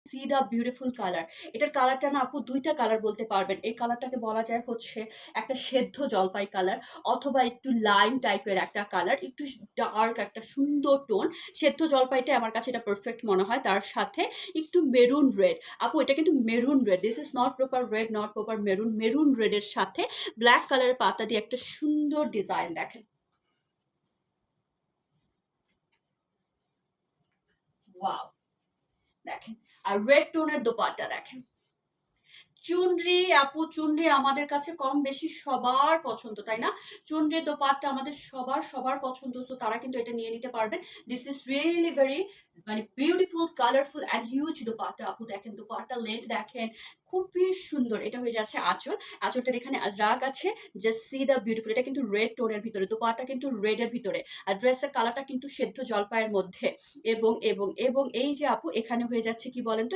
C the beautiful colour. এটার কালারটা না আপু দুইটা কালার বলতে পারবেন। এই কালারটাকে বলা যায় হচ্ছে একটা সেদ্ধ জলপাই কালার, অথবা একটু লাইম টাইপের একটা কালার, একটু ডার্ক একটা সুন্দর টোন। সেদ্ধ জলপাইটা আমার কাছে এটা পারফেক্ট মনে হয়। তার সাথে একটু মেরুন রেড। আপু এটা কিন্তু maroon red, this is not proper red, not proper maroon. Maroon রেডের সাথে ব্ল্যাক কালারের পাতা দিয়ে একটা সুন্দর ডিজাইন দেখেন। ওয়াও, দেখেন। আর রেড টোনের দোপাট্টা দেখেন। চুনরি আপু, চুনরি আমাদের কাছে কম বেশি সবার পছন্দ, তাই না? চুনরি দোপাট্টা আমাদের সবার সবার পছন্দ, সো তারা কিন্তু এটা নিয়ে নিতে পারবেন। দিস ইজ রিয়েলি ভেরি মানে beautiful colourful and huge dupatta. আপু দেখেন দোপাট্টা লেন্থ দেখেন, খুবই সুন্দর। এটা হয়ে যাচ্ছে আঁচল। আঁচলটার এখানে আজরাক আছে। Just see the beautiful. এটা কিন্তু রেড টোনের ভিতরে, দোপাট্টা কিন্তু রেডের ভিতরে, আর ড্রেসের কালারটা কিন্তু সেদ্ধ জলপাইয়ের মধ্যে। এবং এবং এবং এই যে আপু এখানে হয়ে যাচ্ছে কি বলেন তো,